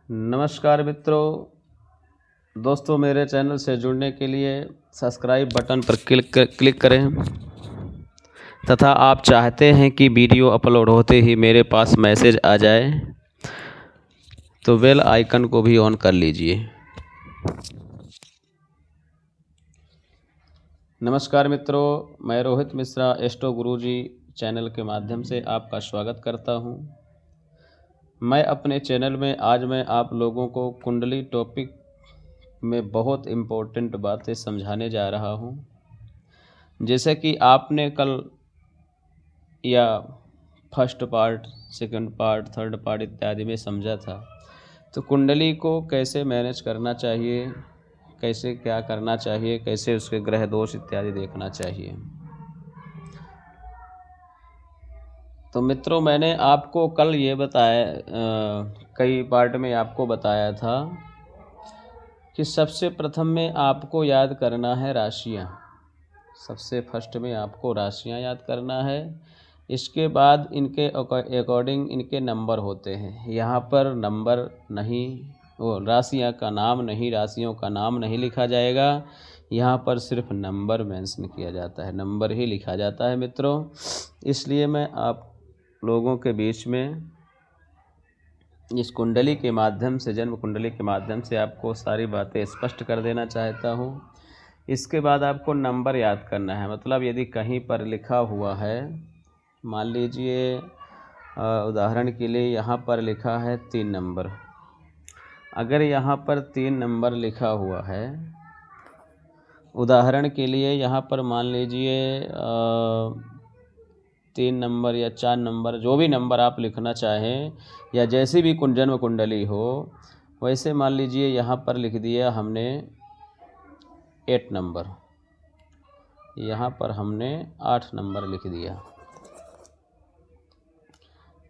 नमस्कार मित्रों, दोस्तों मेरे चैनल से जुड़ने के लिए सब्सक्राइब बटन पर क्लिक करें तथा आप चाहते हैं कि वीडियो अपलोड होते ही मेरे पास मैसेज आ जाए तो बेल आइकन को भी ऑन कर लीजिए। नमस्कार मित्रों, मैं रोहित मिश्रा एस्ट्रो गुरुजी चैनल के माध्यम से आपका स्वागत करता हूं। मैं अपने चैनल में आज मैं आप लोगों को कुंडली टॉपिक में बहुत इम्पोर्टेंट बातें समझाने जा रहा हूं। जैसे कि आपने कल या first part, second part, third part इत्यादि में समझा था, तो कुंडली को कैसे मैनेज करना चाहिए, कैसे क्या करना चाहिए, कैसे उसके ग्रह दोष इत्यादि देखना चाहिए। तो मित्रों, मैंने आपको कल ये बताया, कई पार्ट में आपको बताया था कि सबसे प्रथम में आपको याद करना है राशियाँ। सबसे फर्स्ट में आपको राशियाँ याद करना है। इसके बाद इनके अकॉर्डिंग इनके नंबर होते हैं। यहाँ पर नंबर नहीं, वो राशियाँ का नाम नहीं, राशियों का नाम नहीं लिखा जाएगा। यहाँ पर सिर्फ नंबर मेंशन किया जाता है, नंबर ही लिखा जाता है मित्रों। इसलिए मैं आप लोगों के बीच में इस कुंडली के माध्यम से, जन्म कुंडली के माध्यम से आपको सारी बातें स्पष्ट कर देना चाहता हूँ। इसके बाद आपको नंबर याद करना है। मतलब यदि कहीं पर लिखा हुआ है, मान लीजिए उदाहरण के लिए यहाँ पर लिखा है 3 नंबर। अगर यहाँ पर 3 नंबर लिखा हुआ है, उदाहरण के लिए यहाँ पर मान लीजिए 3 नंबर या 4 नंबर, जो भी नंबर आप लिखना चाहें या जैसी भी जन्म कुंडली हो, वैसे मान लीजिए यहाँ पर लिख दिया हमने 8 नंबर, यहाँ पर हमने 8 नंबर लिख दिया,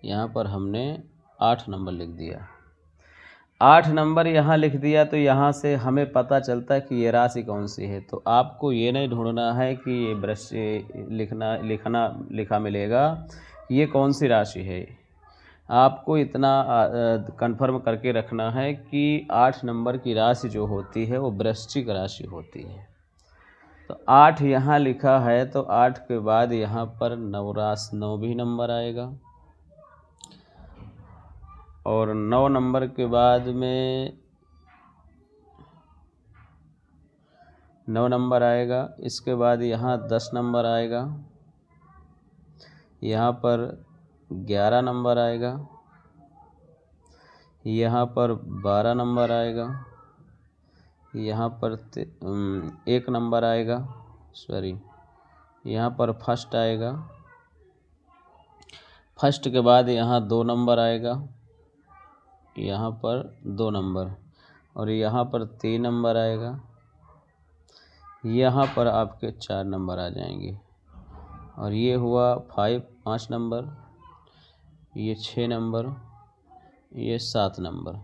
यहाँ पर हमने 8 नंबर लिख दिया। 8 नंबर यहाँ लिख दिया तो यहाँ से हमें पता चलता है कि ये राशि कौन सी है। तो आपको ये नहीं ढूंढना है कि ये लिखा मिलेगा ये कौन सी राशि है। आपको इतना कंफर्म करके रखना है कि 8 नंबर की राशि जो होती है वो वृश्चिक राशि होती है। तो 8 यहाँ लिखा है तो 8 के बाद यहाँ पर 9 भी नंबर आएगा, और 9 नंबर के बाद में 9 नंबर आएगा। इसके बाद यहाँ 10 नंबर आएगा, यहाँ पर 11 नंबर आएगा, यहाँ पर 12 नंबर आएगा, यहाँ पर 1 नंबर आएगा, यहाँ पर फर्स्ट आएगा। फर्स्ट के बाद यहाँ 2 नंबर आएगा, यहाँ पर 2 नंबर, और यहाँ पर 3 नंबर आएगा, यहाँ पर आपके 4 नंबर आ जाएंगे, और ये हुआ 5 नंबर, ये 6 नंबर, ये 7 नंबर।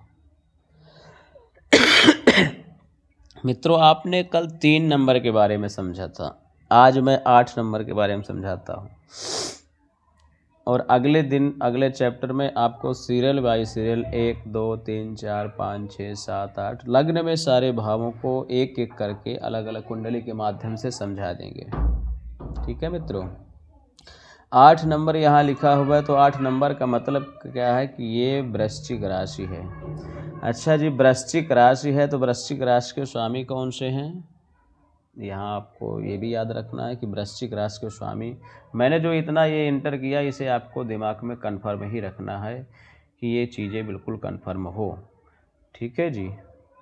मित्रों, आपने कल 3 नंबर के बारे में समझा था, आज मैं 8 नंबर के बारे में समझाता हूँ। और अगले दिन अगले चैप्टर में आपको सीरियल बाय सीरियल 1 2 3 4 5 6 7 8 लग्न में सारे भावों को एक एक करके अलग अलग कुंडली के माध्यम से समझा देंगे। ठीक है मित्रों, 8 नंबर यहाँ लिखा हुआ है तो 8 नंबर का मतलब क्या है कि ये वृश्चिक राशि है। अच्छा जी, वृश्चिक राशि है तो वृश्चिक राशि के स्वामी कौन से हैं, यहाँ आपको ये भी याद रखना है कि वृश्चिक राशि के स्वामी, मैंने जो इतना ये इंटर किया इसे आपको दिमाग में कन्फर्म ही रखना है कि ये चीज़ें बिल्कुल कन्फर्म हो। ठीक है जी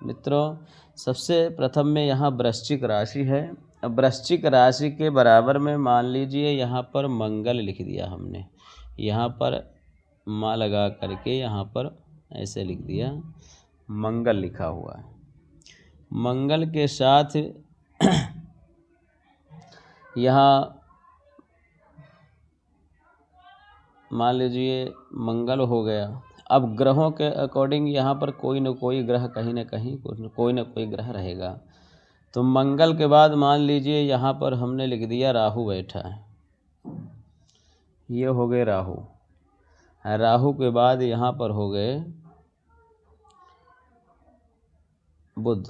मित्रों, सबसे प्रथम में यहाँ वृश्चिक राशि है। अब वृश्चिक राशि के बराबर में मान लीजिए यहाँ पर मंगल लिख दिया हमने, यहाँ पर माँ लगा करके यहाँ पर ऐसे लिख दिया, मंगल लिखा हुआ है। मंगल के साथ यहाँ मान लीजिए मंगल हो गया। अब ग्रहों के अकॉर्डिंग यहाँ पर कोई न कोई ग्रह कहीं ना कहीं कोई न कोई ग्रह रहेगा। तो मंगल के बाद मान लीजिए यहाँ पर हमने लिख दिया राहु बैठा है, ये हो गए राहु। राहु के बाद यहाँ पर हो गए बुध।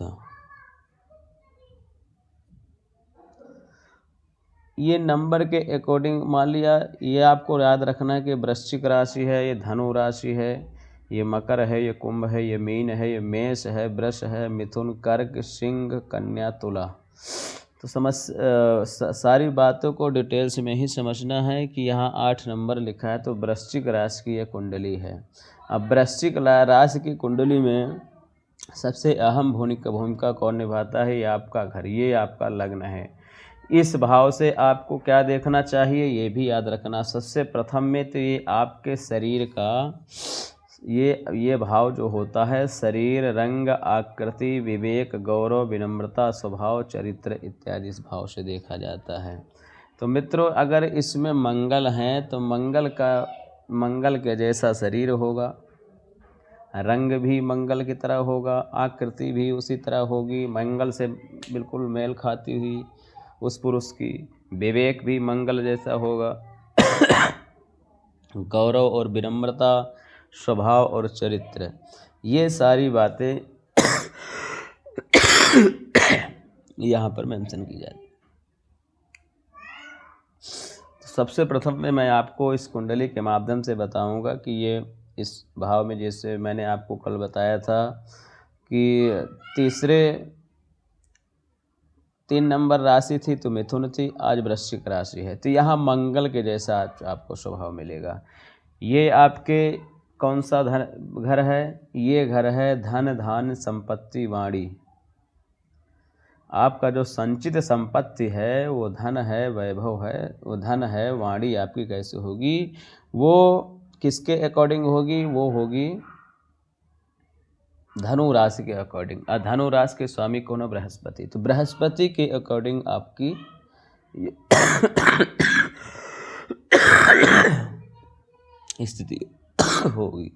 ये नंबर के अकॉर्डिंग मान लिया, ये आपको याद रखना है कि वृश्चिक राशि है, ये धनु राशि है, ये मकर है, ये कुंभ है, ये मीन है, ये मेष है, वृष है, मिथुन, कर्क, सिंह, कन्या, तुला। तो सारी बातों को डिटेल्स में ही समझना है कि यहाँ 8 नंबर लिखा है तो वृश्चिक राशि की यह कुंडली है। अब वृश्चिक राशि की कुंडली में सबसे अहम भूमिका कौन निभाता है? ये आपका घर, ये आपका लग्न है। इस भाव से आपको क्या देखना चाहिए ये भी याद रखना। सबसे प्रथम में तो ये आपके शरीर का ये भाव जो होता है, शरीर, रंग, आकृति, विवेक, गौरव, विनम्रता, स्वभाव, चरित्र इत्यादि इस भाव से देखा जाता है। तो मित्रों, अगर इसमें मंगल हैं तो मंगल के जैसा शरीर होगा, रंग भी मंगल की तरह होगा, आकृति भी उसी तरह होगी, मंगल से बिल्कुल मेल खाती हुई उस पुरुष की, विवेक भी मंगल जैसा होगा, गौरव और विनम्रता, स्वभाव और चरित्र, ये सारी बातें यहाँ पर मेंशन की जाती है। सबसे प्रथम में मैं आपको इस कुंडली के माध्यम से बताऊंगा कि ये इस भाव में, जैसे मैंने आपको कल बताया था कि 3 नंबर राशि थी तो मिथुन थी, आज वृश्चिक राशि है। तो यहाँ मंगल के जैसा आपको स्वभाव मिलेगा। ये आपके कौन सा घर है? ये घर है धन, धान्य, संपत्ति, वाणी। आपका जो संचित संपत्ति है वो धन है, वैभव है, वो धन है। वाणी आपकी कैसे होगी? वो किसके अकॉर्डिंग होगी? वो होगी धनु राशि के अकॉर्डिंग। धनु राशि के स्वामी कौन है? बृहस्पति। तो बृहस्पति के अकॉर्डिंग आपकी स्थिति होगी।